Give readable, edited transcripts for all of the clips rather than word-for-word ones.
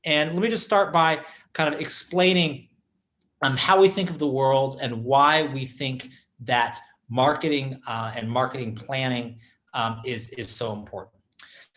And let me just start by kind of explaining how we think of the world and why we think that marketing and marketing planning is so important.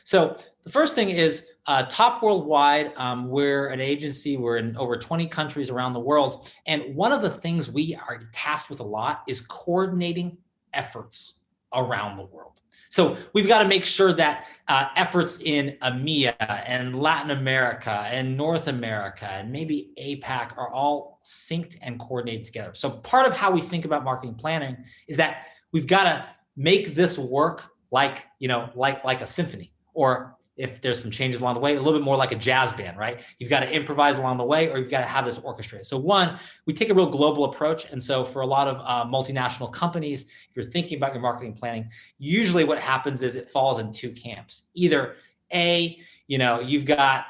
So the first thing is top worldwide. We're an agency. We're in over 20 countries around the world. And one of the things we are tasked with a lot is coordinating efforts around the world. So we've got to make sure that efforts in EMEA and Latin America and North America and maybe APAC are all synced and coordinated together. So part of how we think about marketing planning is that we've got to make this work like a symphony, or if there's some changes along the way, a little bit more like a jazz band, right? You've got to improvise along the way, or you've got to have this orchestrated. So one, we take a real global approach. And so for a lot of multinational companies, if you're thinking about your marketing planning, usually what happens is it falls in two camps. Either A, you've got,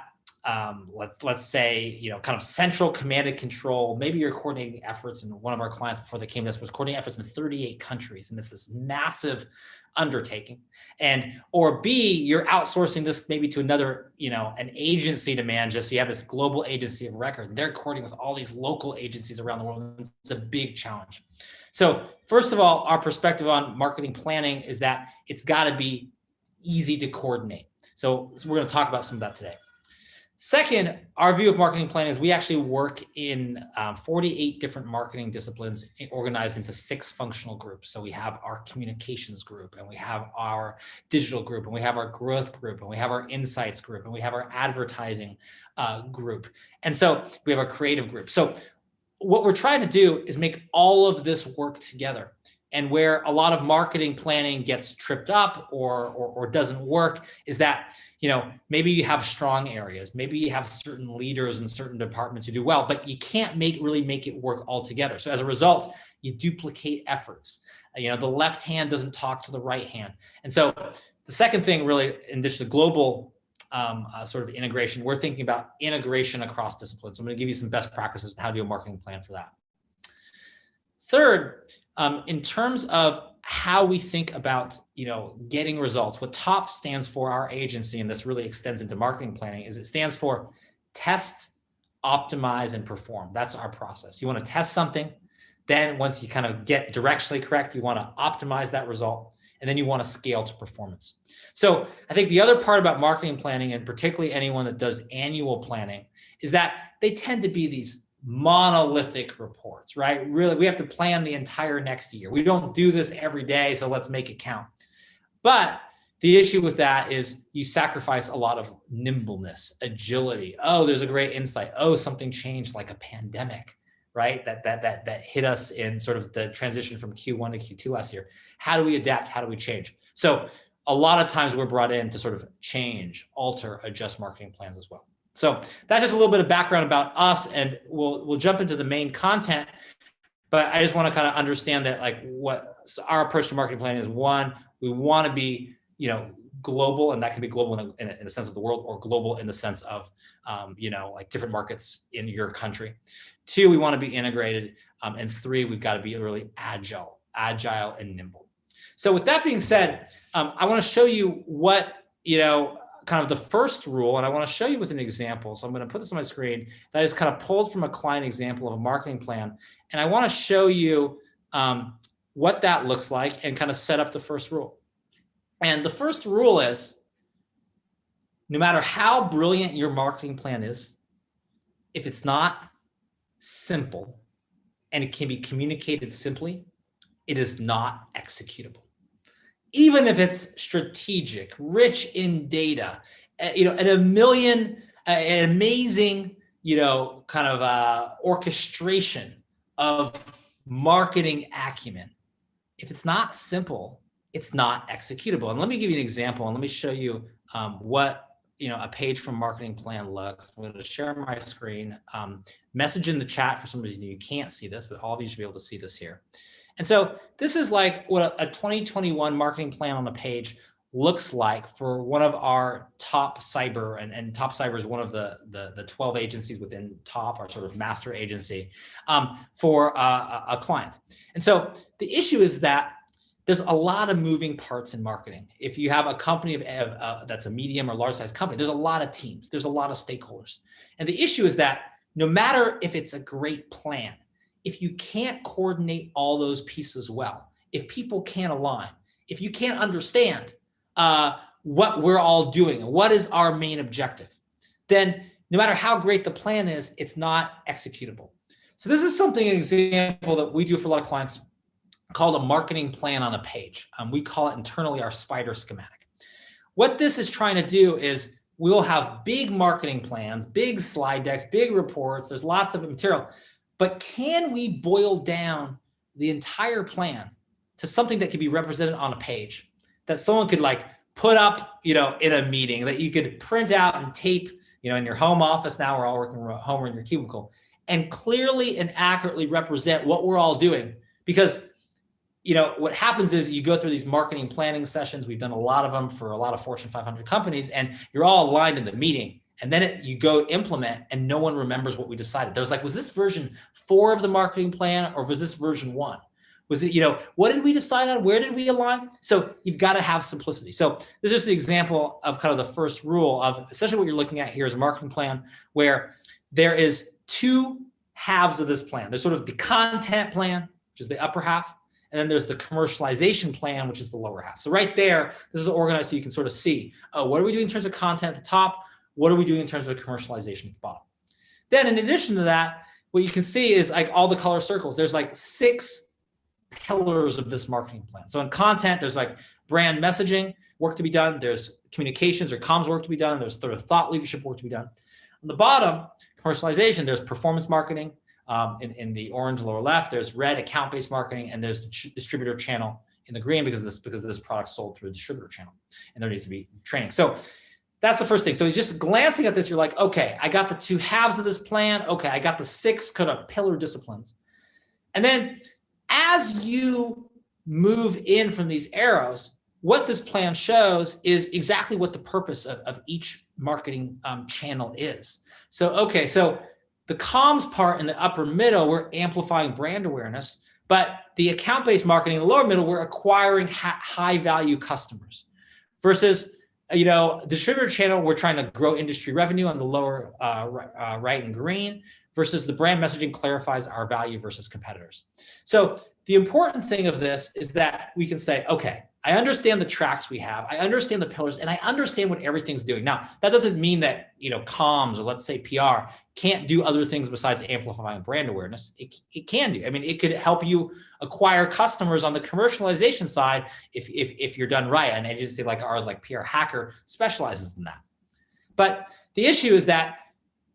let's say, kind of central command and control. Maybe you're coordinating efforts, and one of our clients before they came to us was coordinating efforts in 38 countries. And it's this massive undertaking. Or B, you're outsourcing this maybe to another, an agency to manage this. So you have this global agency of record. They're coordinating with all these local agencies around the world. It's a big challenge. So first of all, our perspective on marketing planning is that it's got to be easy to coordinate. So we're going to talk about some of that today. Second, our view of marketing planning is we actually work in 48 different marketing disciplines organized into 6 functional groups. So we have our communications group, and we have our digital group, and we have our growth group, and we have our insights group, and we have our advertising group. And so we have our creative group. So what we're trying to do is make all of this work together. And where a lot of marketing planning gets tripped up or doesn't work is that, maybe you have strong areas, maybe you have certain leaders in certain departments who do well, but you can't really make it work all together. So as a result, you duplicate efforts. The left hand doesn't talk to the right hand. And so the second thing, really, in addition to global sort of integration, we're thinking about integration across disciplines. So I'm going to give you some best practices on how to do a marketing plan for that. Third, in terms of how we think about, getting results, what TOP stands for, our agency, and this really extends into marketing planning, is it stands for test, optimize, and perform. That's our process. You want to test something. Then once you kind of get directionally correct, you want to optimize that result. And then you want to scale to performance. So I think the other part about marketing planning, and particularly anyone that does annual planning, is that they tend to be these monolithic reports, right? Really, we have to plan the entire next year. We don't do this every day, so let's make it count. But the issue with that is you sacrifice a lot of nimbleness, agility. Oh, there's a great insight. Oh, something changed, like a pandemic, right? That hit us in sort of the transition from Q1 to Q2 last year. How do we adapt? How do we change? So a lot of times we're brought in to sort of change, alter, adjust marketing plans as well. So that's just a little bit of background about us, and we'll jump into the main content. But I just want to kind of understand that, like, what our approach to marketing planning is. One, we want to be, global, and that can be global in the sense of the world, or global in the sense of, like different markets in your country. 2, we want to be integrated, and 3, we've got to be really agile and nimble. So with that being said, I want to show you what, kind of the first rule, and I want to show you with an example. So I'm going to put this on my screen that is kind of pulled from a client example of a marketing plan. And I want to show you what that looks like and kind of set up the first rule. And the first rule is, no matter how brilliant your marketing plan is, if it's not simple and it can be communicated simply, it is not executable. Even if it's strategic, rich in data, an amazing, kind of orchestration of marketing acumen. If it's not simple, it's not executable. And let me give you an example, and let me show you what a page from marketing plan looks. I'm going to share my screen, message in the chat for some reason you can't see this, but all of you should be able to see this here. And so this is like what a 2021 marketing plan on the page looks like for one of our top cyber, and top cyber is one of the 12 agencies within top, our sort of master agency, for a client. And so the issue is that there's a lot of moving parts in marketing. If you have a company that's a medium or large size company, there's a lot of teams, there's a lot of stakeholders. And the issue is that no matter if it's a great plan, if you can't coordinate all those pieces well, if people can't align, if you can't understand what we're all doing and what is our main objective, then no matter how great the plan is, it's not executable. So this is an example that we do for a lot of clients called a marketing plan on a page. We call it internally our spider schematic. What this is trying to do is we will have big marketing plans, big slide decks, big reports. There's lots of material, but can we boil down the entire plan to something that could be represented on a page that someone could like put up, in a meeting, that you could print out and tape, in your home office. Now we're all working from home or in your cubicle, and clearly and accurately represent what we're all doing. Because what happens is you go through these marketing planning sessions. We've done a lot of them for a lot of Fortune 500 companies, and you're all aligned in the meeting. And then you go implement and no one remembers what we decided. There's like, was this version 4 of the marketing plan or was this version 1? Was it, what did we decide on? Where did we align? So you've got to have simplicity. So this is just an example of kind of the first rule of essentially what you're looking at here is a marketing plan where there is 2 halves of this plan. There's sort of the content plan, which is the upper half. And then there's the commercialization plan, which is the lower half. So right there, this is organized so you can sort of see, oh, what are we doing in terms of content at the top? What are we doing in terms of commercialization at the bottom? Then in addition to that, what you can see is like all the color circles. There's like 6 pillars of this marketing plan. So in content, there's like brand messaging work to be done. There's communications or comms work to be done. There's sort of thought leadership work to be done. On the bottom, commercialization, there's performance marketing. In the orange lower left, there's red account-based marketing, and there's the distributor channel in the green because this product's sold through a distributor channel, and there needs to be training. So that's the first thing. So just glancing at this, you're like, okay, I got the 2 halves of this plan. Okay, I got the 6 kind of pillar disciplines. And then as you move in from these arrows, what this plan shows is exactly what the purpose of each marketing channel is. So the comms part in the upper middle, we're amplifying brand awareness, but the account-based marketing in the lower middle, we're acquiring high-value customers. Versus, distributor channel, we're trying to grow industry revenue on the lower right and green, versus the brand messaging clarifies our value versus competitors. So the important thing of this is that we can say, okay, I understand the tracks we have, I understand the pillars, and I understand what everything's doing. Now, that doesn't mean that, comms or let's say PR can't do other things besides amplifying brand awareness. It can do. I mean, it could help you acquire customers on the commercialization side if you're done right. An agency like ours, like PR Hacker, specializes in that. But the issue is that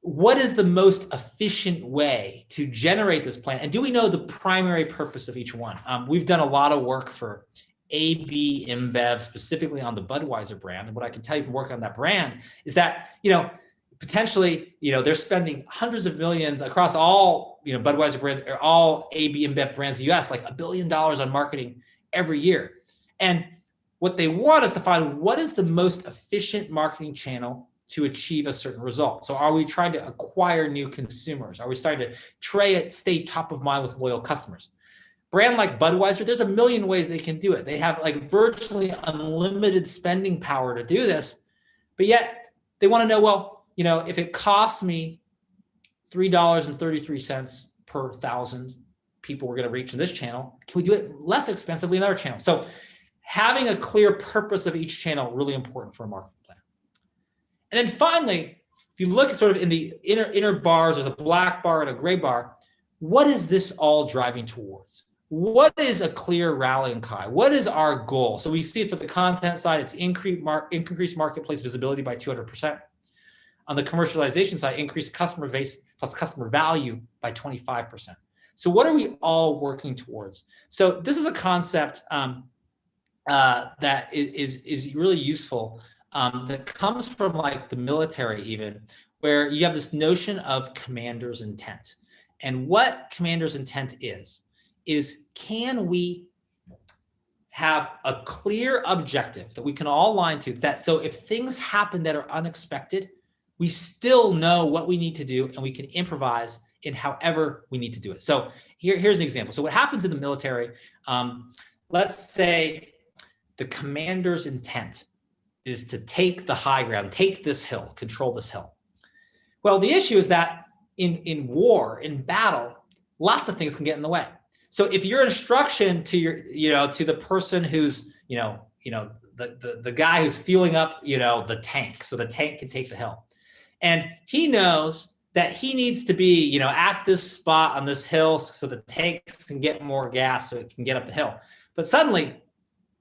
what is the most efficient way to generate this plan? And do we know the primary purpose of each one? We've done a lot of work for AB InBev, specifically on the Budweiser brand. And what I can tell you from working on that brand is that, potentially, they're spending hundreds of millions across all, Budweiser brands or all AB InBev brands in the US, like $1 billion on marketing every year. And what they want is to find what is the most efficient marketing channel to achieve a certain result. So are we trying to acquire new consumers? Are we starting to stay top of mind with loyal customers? Brand like Budweiser, there's a million ways they can do it. They have like virtually unlimited spending power to do this, but yet they want to know, well, if it costs me $3.33 per 1,000 people we're going to reach in this channel, can we do it less expensively in another channel? So having a clear purpose of each channel, really important for a marketing plan. And then finally, if you look sort of in the inner bars, there's a black bar and a gray bar. What is this all driving towards? What is a clear rallying cry? What is our goal? So we see it for the content side, it's increased marketplace visibility by 200%. On the commercialization side, increased customer base plus customer value by 25%. So what are we all working towards? So this is a concept that is really useful that comes from like the military even, where you have this notion of commander's intent. And what commander's intent is can we have a clear objective that we can all align to, that so if things happen that are unexpected, we still know what we need to do and we can improvise in however we need to do it. So here's an example. So what happens in the military, let's say the commander's intent is to take the high ground, take this hill, control this hill. Well, the issue is that in war, in battle, lots of things can get in the way. So if your instruction to your, to the person who's, the guy who's fueling up, the tank, so the tank can take the hill, and he knows that he needs to be, at this spot on this hill so the tanks can get more gas so it can get up the hill. But suddenly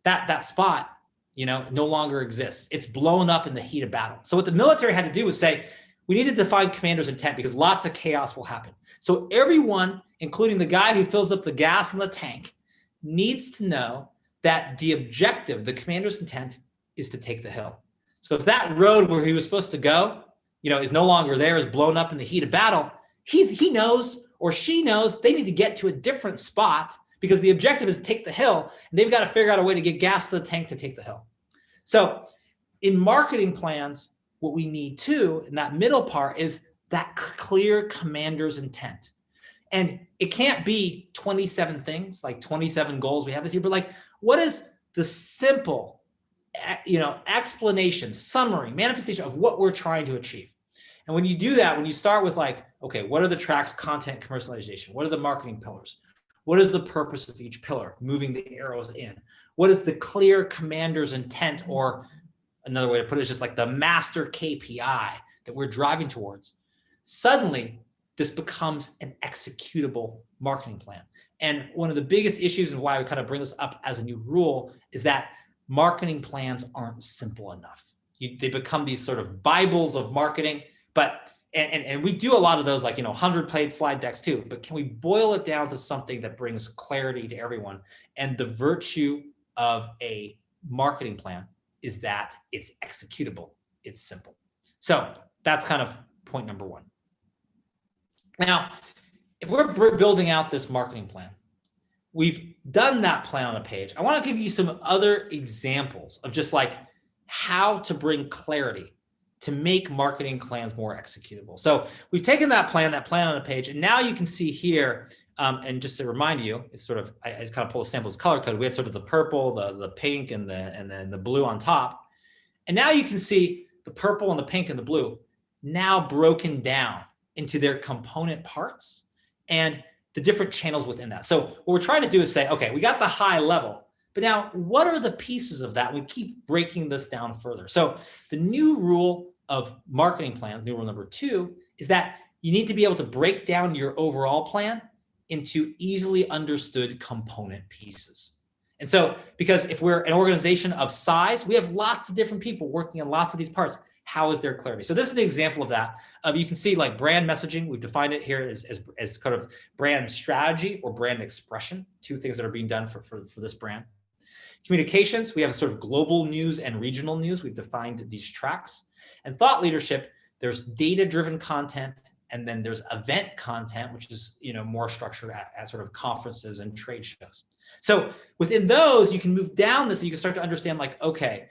that spot, no longer exists. It's blown up in the heat of battle. So what the military had to do was say, we need to define commander's intent because lots of chaos will happen. So everyone, including the guy who fills up the gas in the tank, needs to know that the objective, the commander's intent, is to take the hill. So if that road where he was supposed to go, is no longer there, is blown up in the heat of battle, he knows or she knows they need to get to a different spot because the objective is to take the hill, and they've got to figure out a way to get gas to the tank to take the hill. So in marketing plans, what we need too, in that middle part, is that clear commander's intent. And it can't be 27 things, like 27 goals we have this year, but like, what is the simple, explanation, summary, manifestation of what we're trying to achieve? And when you do that, when you start with like, okay, what are the tracks, content, commercialization? What are the marketing pillars? What is the purpose of each pillar? Moving the arrows in. What is the clear commander's intent, or another way to put it is just like the master KPI that we're driving towards? Suddenly, this becomes an executable marketing plan. And one of the biggest issues and why we kind of bring this up as a new rule is that marketing plans aren't simple enough. They become these sort of Bibles of marketing, but and we do a lot of those, like 100-page slide decks too, but can we boil it down to something that brings clarity to everyone? And the virtue of a marketing plan is that it's executable, it's simple. So that's kind of point number one. Now, if we're building out this marketing plan, we've done that plan on a page. I want to give you some other examples of just like how to bring clarity to make marketing plans more executable. So we've taken that plan on a page, and now you can see here, and just to remind you, it's sort of, I just kind of pulled a sample as color code. We had sort of the purple, the pink, and then the blue on top. And now you can see the purple and the pink and the blue now broken down into their component parts and the different channels within that. So what we're trying to do is say, okay, we got the high level, but now what are the pieces of that? We keep breaking this down further. So the new rule of marketing plans, new rule number 2, is that you need to be able to break down your overall plan into easily understood component pieces. And so, because if we're an organization of size, we have lots of different people working on lots of these parts. How is there clarity? So this is an example of that. You can see like brand messaging. We've defined it here as kind of brand strategy or brand expression, 2 things that are being done for this brand. Communications, we have a sort of global news and regional news. We've defined these tracks. And thought leadership, there's data-driven content, and then there's event content, which is more structured at sort of conferences and trade shows. So within those, you can move down this and you can start to understand like, okay,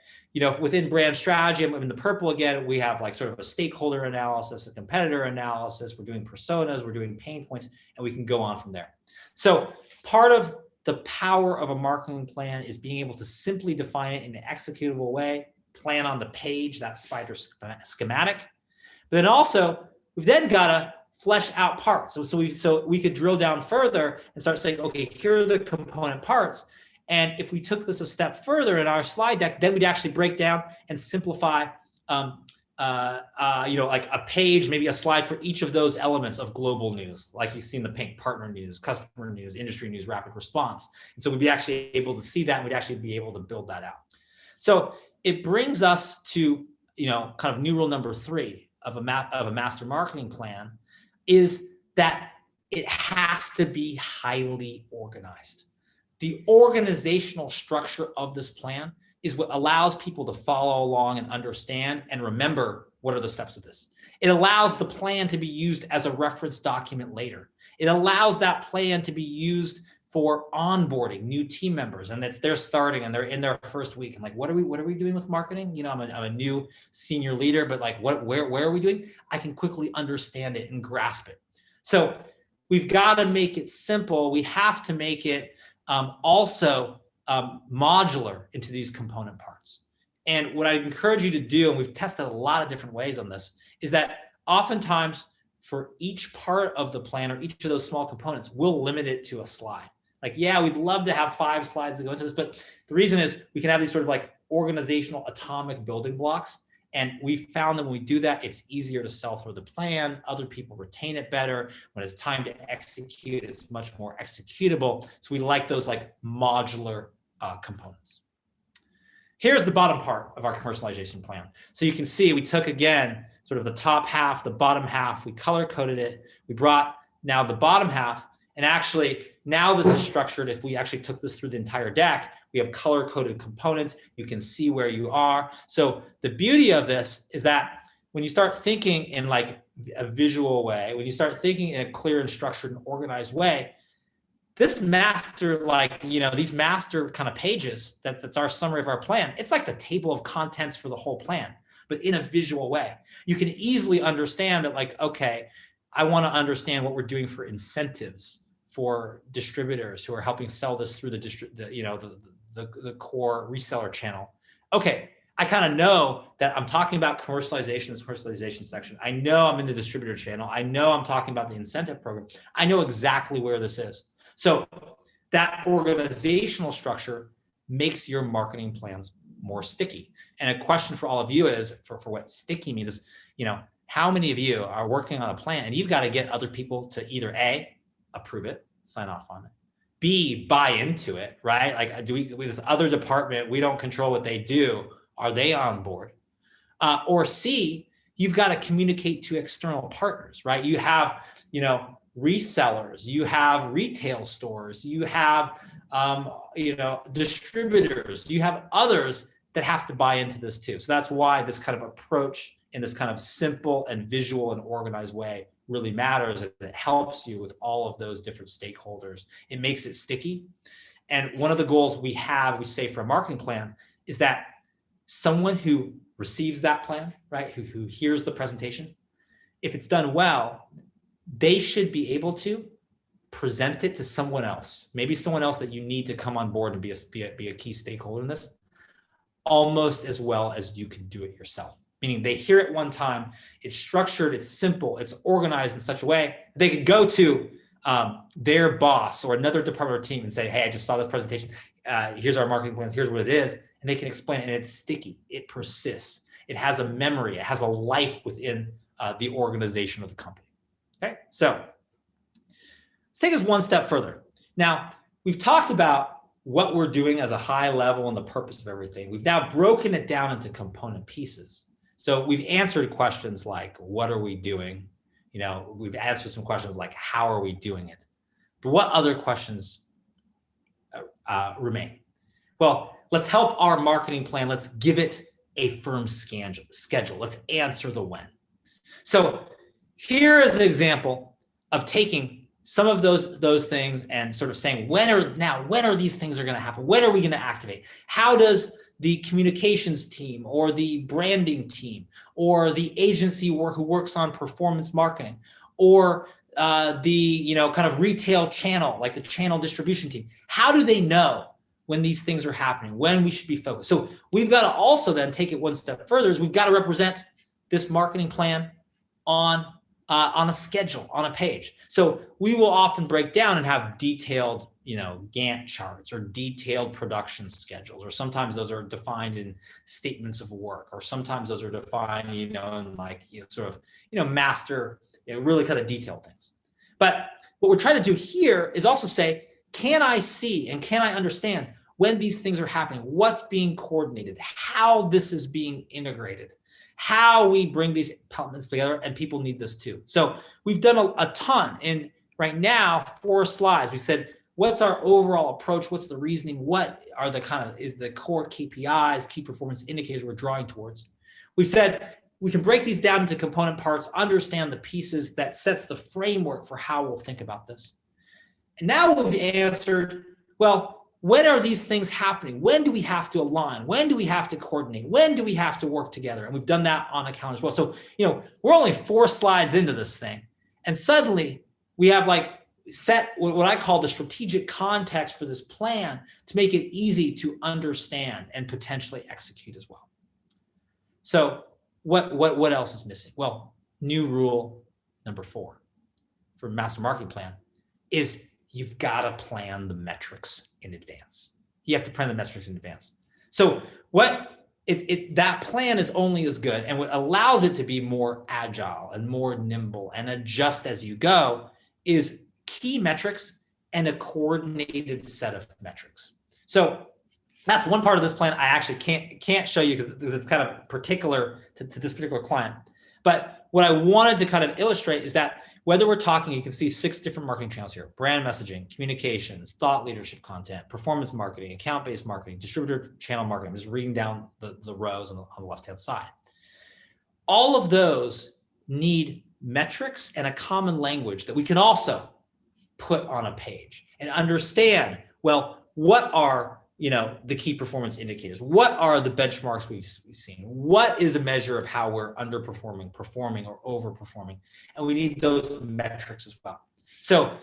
within brand strategy, I'm in the purple again, we have like sort of a stakeholder analysis, a competitor analysis, we're doing personas, we're doing pain points, and we can go on from there. So part of the power of a marketing plan is being able to simply define it in an executable way, plan on the page, that spider schematic. But then also, we've then got to flesh out parts. So we could drill down further and start saying, okay, here are the component parts. And if we took this a step further in our slide deck, then we'd actually break down and simplify, like a page, maybe a slide for each of those elements of global news, like you see in the pink: partner news, customer news, industry news, rapid response. And so we'd be actually able to see that, and we'd actually be able to build that out. So it brings us to, kind of new rule number 3 of a master marketing plan, is that it has to be highly organized. The organizational structure of this plan is what allows people to follow along and understand and remember what are the steps of this. It allows the plan to be used as a reference document later. It allows that plan to be used for onboarding new team members, and they're starting and they're in their first week. And like, what are we doing with marketing? I'm a new senior leader, but like, where are we doing? I can quickly understand it and grasp it. So we've got to make it simple. We have to make it also modular into these component parts. And what I encourage you to do, and we've tested a lot of different ways on this, is that oftentimes for each part of the plan or each of those small components, we'll limit it to a slide. Like, yeah, we'd love to have 5 slides to go into this, but the reason is we can have these sort of like organizational atomic building blocks. And we found that when we do that, it's easier to sell through the plan. Other people retain it better. When it's time to execute, it's much more executable. So we like those like modular components. Here's the bottom part of our commercialization plan. So you can see we took, again, sort of the top half, the bottom half, we color coded it. We brought now the bottom half, and actually now this is structured. If we actually took this through the entire deck, we have color coded components. You can see where you are. So the beauty of this is that when you start thinking in like a visual way, when you start thinking in a clear and structured and organized way, this master, like, you know, these master kind of pages, that's our summary of our plan. It's like the table of contents for the whole plan, but in a visual way. You can easily understand that, like, okay, I want to understand what we're doing for incentives for distributors who are helping sell this through the core reseller channel. Okay, I kind of know that I'm talking about commercialization, this commercialization section. I know I'm in the distributor channel. I know I'm talking about the incentive program. I know exactly where this is. So that organizational structure makes your marketing plans more sticky. And a question for all of you is, for what sticky means is, you know, how many of you are working on a plan and you've got to get other people to either A, approve it, sign off on it, B, buy into it, right? Like, do we, with this other department, we don't control what they do. Are they on board? Or C, you've got to communicate to external partners, right? You have, you know, resellers, you have retail stores, you have, distributors, you have others that have to buy into this too. So that's why this kind of approach in this kind of simple and visual and organized way really matters. And it helps you with all of those different stakeholders. It makes it sticky. And one of the goals we say for a marketing plan is that someone who receives that plan, right, who hears the presentation, if it's done well, they should be able to present it to someone else, maybe someone else that you need to come on board and be a key stakeholder in this, almost as well as you can do it yourself. Meaning they hear it one time, it's structured, it's simple, it's organized in such a way they could go to their boss or another department or team and say, hey, I just saw this presentation. Here's our marketing plans. Here's what it is. And they can explain it, and it's sticky. It persists. It has a memory. It has a life within the organization of the company. Okay, so let's take this one step further. Now, we've talked about what we're doing as a high level and the purpose of everything. We've now broken it down into component pieces. So we've answered questions like, what are we doing? You know, we've answered some questions like, how are we doing it? But what other questions remain? Well, let's help our marketing plan. Let's give it a firm schedule. Let's answer the when. So here is an example of taking some of those things and sort of saying, when are these things going to happen? When are we going to activate? How does the communications team or the branding team or the agency who works on performance marketing or the kind of retail channel, like the channel distribution team, how do they know when these things are happening, when we should be focused? So we've got to also then take it one step further, is we've got to represent this marketing plan on a schedule, on a page. So we will often break down and have detailed, Gantt charts or detailed production schedules, or sometimes those are defined in statements of work, or sometimes those are defined, in like, master, really kind of detailed things. But what we're trying to do here is also say, can I see and can I understand when these things are happening, what's being coordinated, how this is being integrated, how we bring these elements together, and people need this too. So we've done a ton in right now 4 slides. We said, what's our overall approach? What's the reasoning? What are is the core KPIs, key performance indicators we're drawing towards? We've said we can break these down into component parts, understand the pieces that sets the framework for how we'll think about this. And now we've answered, well, when are these things happening? When do we have to align? When do we have to coordinate? When do we have to work together? And we've done that on a calendar as well. So, we're only 4 slides into this thing. And suddenly we have like set what I call the strategic context for this plan to make it easy to understand and potentially execute as well. So what else is missing? Well, new rule number 4 for master marketing plan is you've got to plan the metrics in advance. You have to plan the metrics in advance. So that plan is only as good, and what allows it to be more agile and more nimble and adjust as you go is key metrics and a coordinated set of metrics. So that's one part of this plan I actually can't show you because it's kind of particular to this particular client. But what I wanted to kind of illustrate is that whether we're talking, you can see 6 different marketing channels here: brand messaging, communications, thought leadership content, performance marketing, account-based marketing, distributor channel marketing. I'm just reading down the rows on the left-hand side. All of those need metrics and a common language that we can also put on a page and understand, well, what are the key performance indicators? What are the benchmarks we've seen? What is a measure of how we're underperforming, performing, or overperforming? And we need those metrics as well. So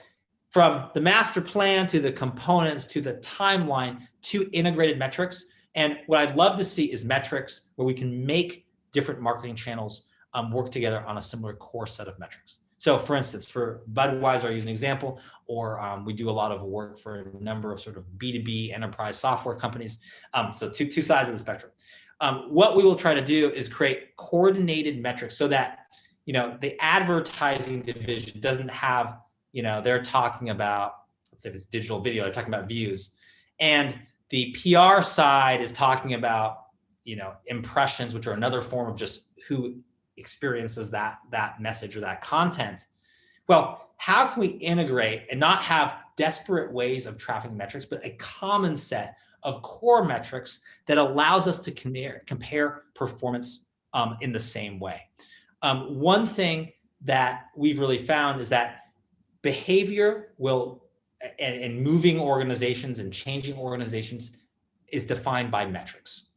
from the master plan to the components to the timeline to integrated metrics. And what I'd love to see is metrics where we can make different marketing channels work together on a similar core set of metrics. So for instance, for Budweiser, I use an example, or we do a lot of work for a number of sort of B2B enterprise software companies. So two sides of the spectrum. What we will try to do is create coordinated metrics so that, the advertising division doesn't have, they're talking about, let's say if it's digital video, they're talking about views. And the PR side is talking about, impressions, which are another form of just who experiences that message or that content. Well, how can we integrate and not have desperate ways of tracking metrics, but a common set of core metrics that allows us to compare performance in the same way? One thing that we've really found is that behavior and moving organizations and changing organizations is defined by metrics.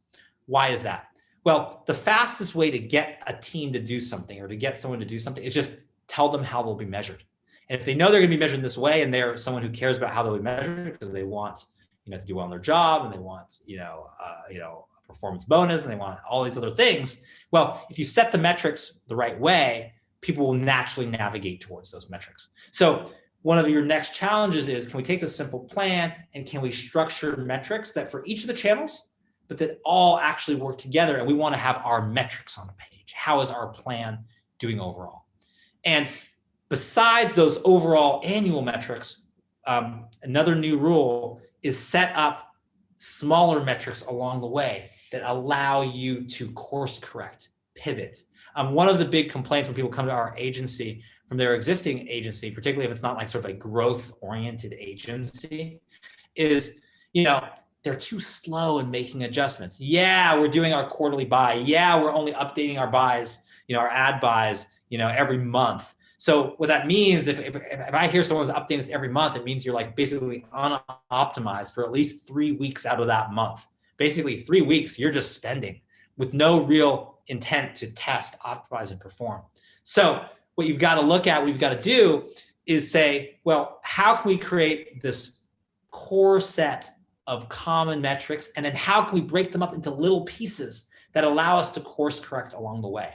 Why is that? Well, the fastest way to get a team to do something or to get someone to do something is just tell them how they'll be measured. And if they know they're going to be measured in this way, and they're someone who cares about how they'll be measured because they want, to do well in their job, and they want, a performance bonus, and they want all these other things. Well, if you set the metrics the right way, people will naturally navigate towards those metrics. So one of your next challenges is, can we take this simple plan and can we structure metrics that for each of the channels, but that all actually work together, and we want to have our metrics on the page. How is our plan doing overall? And besides those overall annual metrics, another new rule is set up smaller metrics along the way that allow you to course correct, pivot. One of the big complaints when people come to our agency from their existing agency, particularly if it's not like sort of a growth-oriented agency, is, they're too slow in making adjustments. Yeah, we're doing our quarterly buy. Yeah, we're only updating our buys, our ad buys, every month. So what that means, if I hear someone's updating this every month, it means you're like basically unoptimized for at least 3 weeks out of that month. Basically 3 weeks you're just spending with no real intent to test, optimize, and perform. So what you've got to look at, what you've got to do is say, well, how can we create this core set of common metrics, and then how can we break them up into little pieces that allow us to course correct along the way?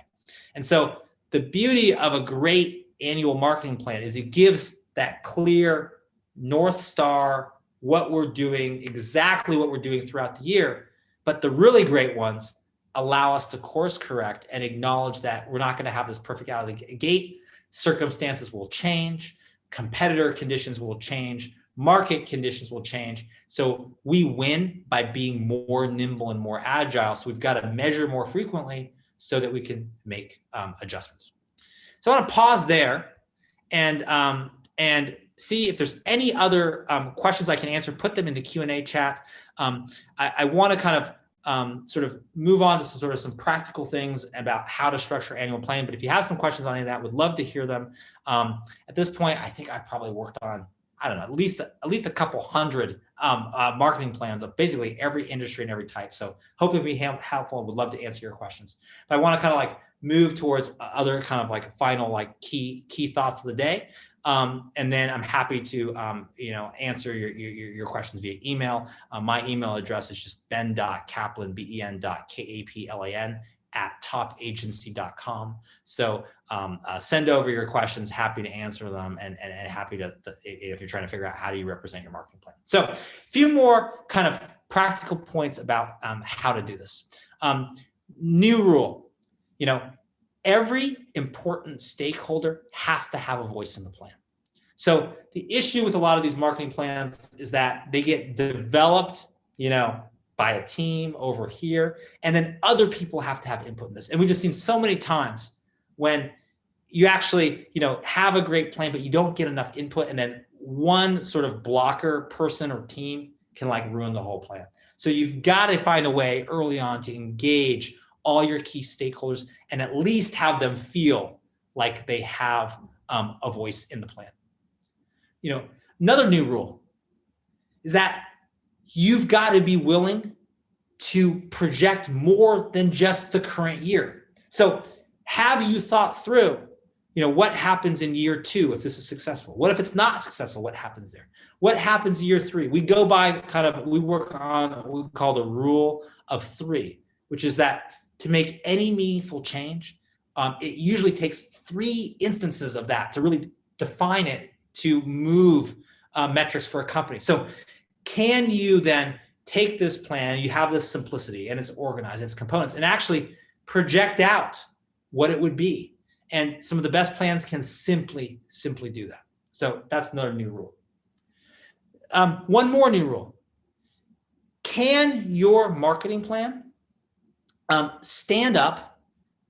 And so the beauty of a great annual marketing plan is it gives that clear North Star, what we're doing, exactly what we're doing throughout the year. But the really great ones allow us to course correct and acknowledge that we're not going to have this perfect out of the gate. Circumstances will change, competitor conditions will change, market conditions will change. So we win by being more nimble and more agile. So we've got to measure more frequently so that we can make adjustments. So I want to pause there and see if there's any other questions I can answer. Put them in the Q&A chat. I want to kind of sort of move on to some practical things about how to structure annual plan. But if you have some questions on any of that, would love to hear them. At this point, I think I've probably worked on, I don't know, at least a couple hundred marketing plans of basically every industry and every type. So hope it'll be helpful. Would love to answer your questions. But I want to kind of like move towards other kind of like final like key thoughts of the day. And then I'm happy to, answer your questions via email. My email address is just ben.kaplan, ben.kaplan @topagency.com. So send over your questions, happy to answer them, and happy to, if you're trying to figure out how do you represent your marketing plan. So a few more kind of practical points about how to do this. New rule, every important stakeholder has to have a voice in the plan. So the issue with a lot of these marketing plans is that they get developed, by a team over here, and then other people have to have input in this. And we've just seen so many times when you actually, have a great plan, but you don't get enough input, and then one sort of blocker person or team can like ruin the whole plan. So you've got to find a way early on to engage all your key stakeholders and at least have them feel like they have a voice in the plan. Another new rule is that you've got to be willing to project more than just the current year. So have you thought through, what happens in year 2 if this is successful? What if it's not successful? What happens there? What happens year 3? We go by we work on what we call the rule of 3, which is that to make any meaningful change, it usually takes 3 instances of that to really define it, to move metrics for a company. So can you then take this plan, you have this simplicity and it's organized, its components, and actually project out what it would be? And some of the best plans can simply do that. So that's another new rule. One more new rule. Can your marketing plan stand up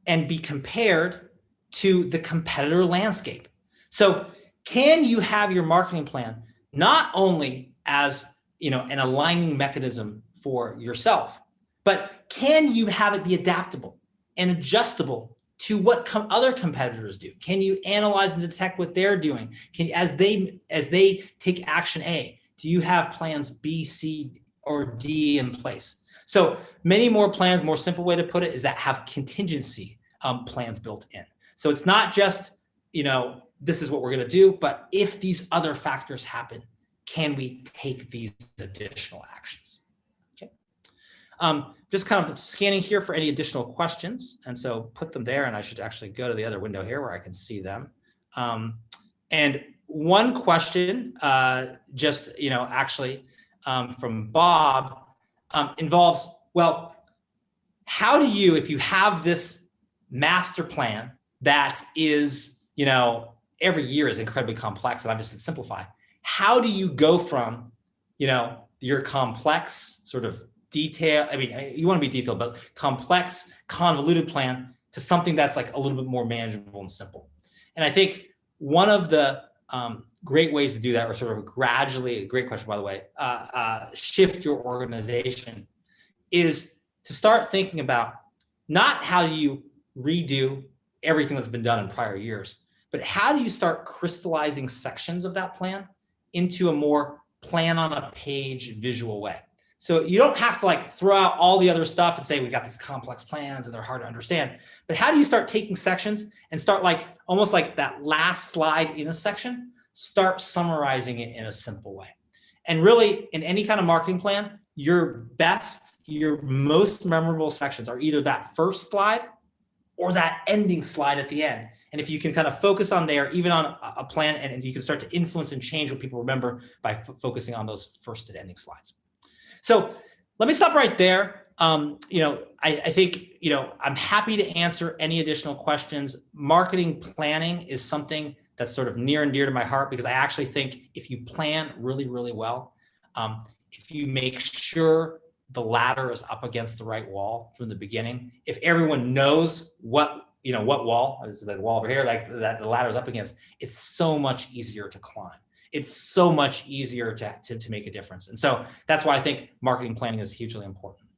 and be compared to the competitor landscape? So can you have your marketing plan not only as an aligning mechanism for yourself, but can you have it be adaptable and adjustable to what other competitors do? Can you analyze and detect what they're doing? As they take action A, do you have plans B, C, or D in place? So many more plans, more simple way to put it is that have contingency plans built in. So it's not just, this is what we're going to do, but if these other factors happen, can we take these additional actions? Okay. Just kind of scanning here for any additional questions. And so put them there, and I should actually go to the other window here where I can see them. And one question, from Bob, involves, well, how do you, if you have this master plan that is, every year is incredibly complex, and I've just said simplify, how do you go from, your complex sort of detail, you want to be detailed, but complex, convoluted plan to something that's like a little bit more manageable and simple? And I think one of the great ways to do that, or sort of gradually, great question, by the way, shift your organization, is to start thinking about not how you redo everything that's been done in prior years, but how do you start crystallizing sections of that plan into a more plan on a page visual way? So you don't have to like throw out all the other stuff and say, we got these complex plans and they're hard to understand. But how do you start taking sections and start like almost like that last slide in a section, start summarizing it in a simple way? And really, in any kind of marketing plan, your most memorable sections are either that first slide or that ending slide at the end. And if you can kind of focus on there, even on a plan, and you can start to influence and change what people remember by focusing on those first and ending slides. So let me stop right there. I think, I'm happy to answer any additional questions. Marketing planning is something that's sort of near and dear to my heart, because I actually think if you plan really, really well, if you make sure the ladder is up against the right wall from the beginning, if everyone knows what wall, this is the wall over here, like that the ladder is up against, it's so much easier to climb. It's so much easier to make a difference. And so that's why I think marketing planning is hugely important.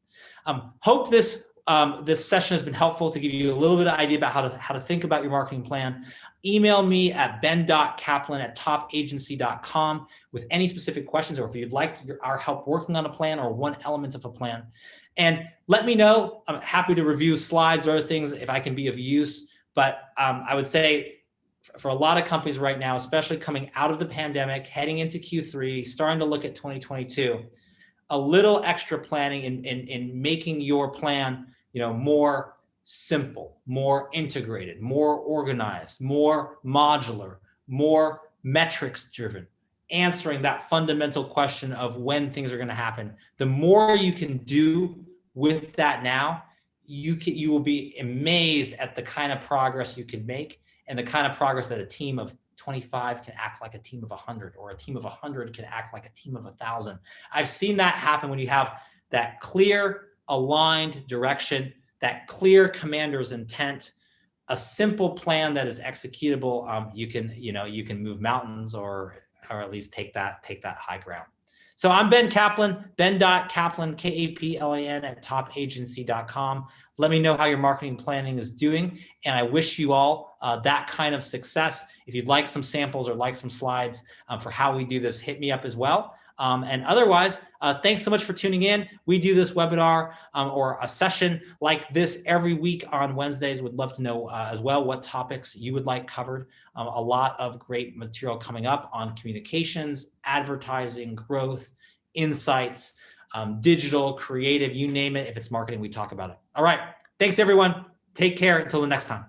Hope this session has been helpful to give you a little bit of idea about how to think about your marketing plan. Email me at ben.kaplan@topagency.com with any specific questions, or if you'd like our help working on a plan or one element of a plan. And let me know. I'm happy to review slides or other things if I can be of use. But I would say for a lot of companies right now, especially coming out of the pandemic, heading into Q3, starting to look at 2022, a little extra planning in making your plan, more simple, more integrated, more organized, more modular, more metrics driven, answering that fundamental question of when things are going to happen. The more you can do with that now, you will be amazed at the kind of progress you can make and the kind of progress that a team of 25 can act like a team of 100, or a team of 100 can act like a team of 1,000. I've seen that happen when you have that clear, aligned direction, that clear commander's intent, a simple plan that is executable. You can move mountains, or at least take that high ground. So I'm Ben Kaplan, ben.kaplan, Kaplan at topagency.com. Let me know how your marketing planning is doing. And I wish you all that kind of success. If you'd like some samples or like some slides for how we do this, hit me up as well. And otherwise, thanks so much for tuning in. We do this webinar or a session like this every week on Wednesdays. Would love to know as well what topics you would like covered. A lot of great material coming up on communications, advertising, growth, insights, digital, creative, you name it. If it's marketing, we talk about it. All right. Thanks, everyone. Take care until the next time.